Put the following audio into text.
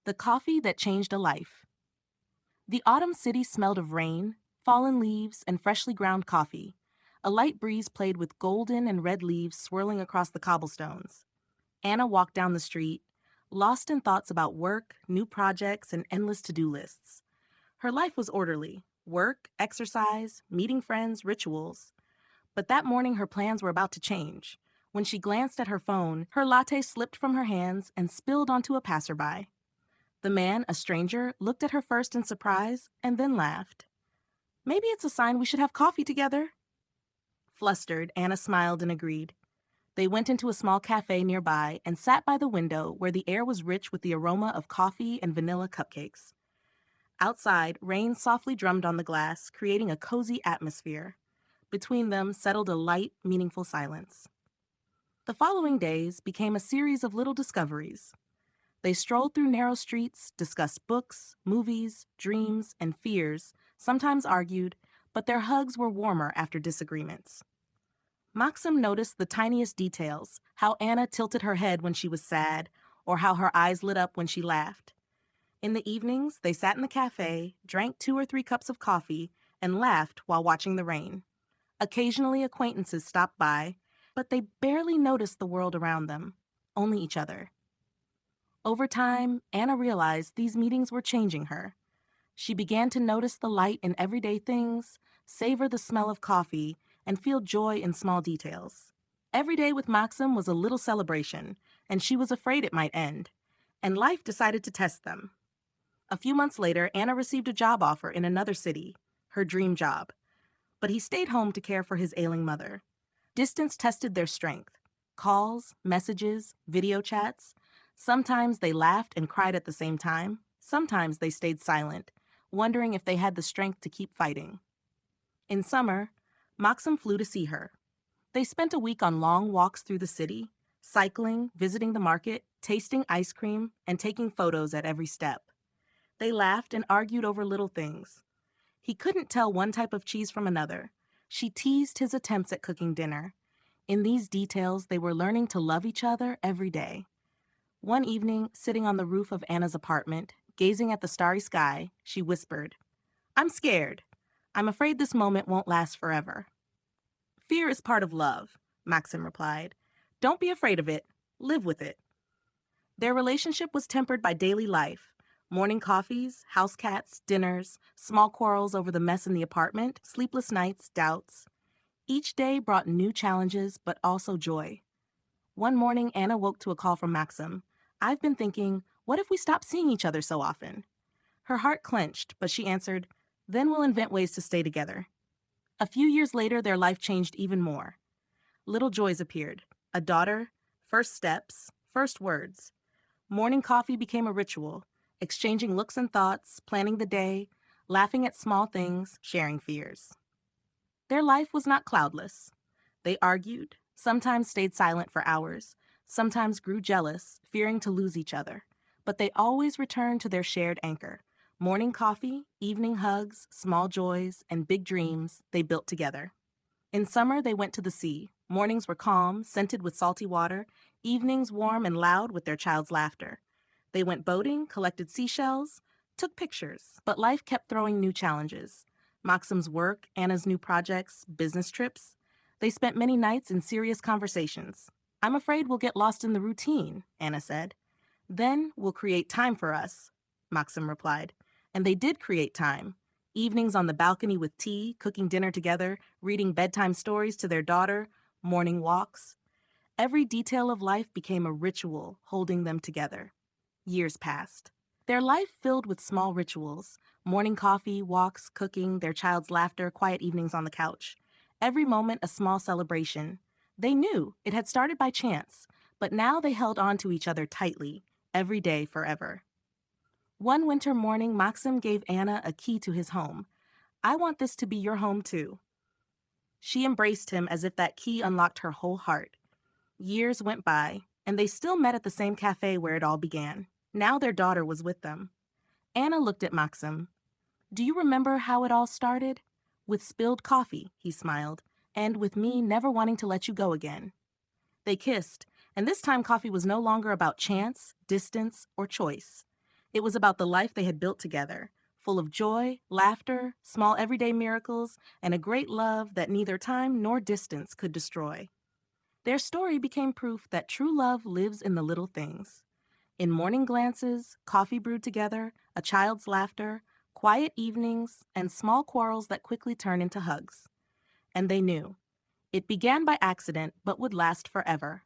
The coffee that changed a life. The autumn city smelled of rain, fallen leaves, and freshly ground coffee. A light breeze played with golden and red leaves swirling across the cobblestones. Anna walked down the street, lost in thoughts about work, new projects, and endless to-do lists. Her life was orderly: work, exercise, meeting friends, rituals. But that morning her plans were about to change. When she glanced at her phone, her latte slipped from her hands and spilled onto a passerby. The man, a stranger, looked at her first in surprise and then laughed. "Maybe it's a sign we should have coffee together." Flustered, Anna smiled and agreed. They went into a small cafe nearby and sat by the window where the air was rich with the aroma of coffee and vanilla cupcakes. Outside, rain softly drummed on the glass, creating a cozy atmosphere. Between them settled a light, meaningful silence. The following days became a series of little discoveries. They strolled through narrow streets, discussed books, movies, dreams, and fears, sometimes argued, but their hugs were warmer after disagreements. Maxim noticed the tiniest details: how Anna tilted her head when she was sad, or how her eyes lit up when she laughed. In the evenings, they sat in the cafe, drank 2 or 3 cups of coffee, and laughed while watching the rain. Occasionally, acquaintances stopped by, but they barely noticed the world around them, only each other. Over time, Anna realized these meetings were changing her. She began to notice the light in everyday things, savor the smell of coffee, and feel joy in small details. Every day with Maxim was a little celebration, and she was afraid it might end. And life decided to test them. A few months later, Anna received a job offer in another city, her dream job. But he stayed home to care for his ailing mother. Distance tested their strength. Calls, messages, video chats. Sometimes they laughed and cried at the same time. Sometimes they stayed silent, wondering if they had the strength to keep fighting. In summer, Maxim flew to see her. They spent a week on long walks through the city, cycling, visiting the market, tasting ice cream, and taking photos at every step. They laughed and argued over little things. He couldn't tell one type of cheese from another. She teased his attempts at cooking dinner. In these details, they were learning to love each other every day. One evening, sitting on the roof of Anna's apartment, gazing at the starry sky, she whispered, "I'm scared. I'm afraid this moment won't last forever." "Fear is part of love," Maxim replied. "Don't be afraid of it. Live with it." Their relationship was tempered by daily life: morning coffees, house cats, dinners, small quarrels over the mess in the apartment, sleepless nights, doubts. Each day brought new challenges, but also joy. One morning, Anna woke to a call from Maxim. "I've been thinking, what if we stop seeing each other so often?" Her heart clenched, but she answered, "Then we'll invent ways to stay together." A few years later, their life changed even more. Little joys appeared: a daughter, first steps, first words. Morning coffee became a ritual, exchanging looks and thoughts, planning the day, laughing at small things, sharing fears. Their life was not cloudless. They argued, sometimes stayed silent for hours, sometimes grew jealous, fearing to lose each other. But they always returned to their shared anchor: morning coffee, evening hugs, small joys, and big dreams they built together. In summer, they went to the sea. Mornings were calm, scented with salty water, evenings warm and loud with their child's laughter. They went boating, collected seashells, took pictures, but life kept throwing new challenges. Maxim's work, Anna's new projects, business trips. They spent many nights in serious conversations. "I'm afraid we'll get lost in the routine," Anna said. "Then we'll create time for us," Maxim replied. And they did create time. Evenings on the balcony with tea, cooking dinner together, reading bedtime stories to their daughter, morning walks. Every detail of life became a ritual holding them together. Years passed. Their life filled with small rituals: morning coffee, walks, cooking, their child's laughter, quiet evenings on the couch. Every moment a small celebration. They knew it had started by chance, but now they held on to each other tightly, every day forever. One winter morning, Maxim gave Anna a key to his home. "I want this to be your home too." She embraced him as if that key unlocked her whole heart. Years went by, and they still met at the same cafe where it all began. Now their daughter was with them. Anna looked at Maxim. "Do you remember how it all started?" "With spilled coffee," he smiled, "and with me never wanting to let you go again." They kissed, and this time coffee was no longer about chance, distance, or choice. It was about the life they had built together, full of joy, laughter, small everyday miracles, and a great love that neither time nor distance could destroy. Their story became proof that true love lives in the little things. In morning glances, coffee brewed together, a child's laughter, quiet evenings, and small quarrels that quickly turn into hugs. And they knew. It began by accident, but would last forever.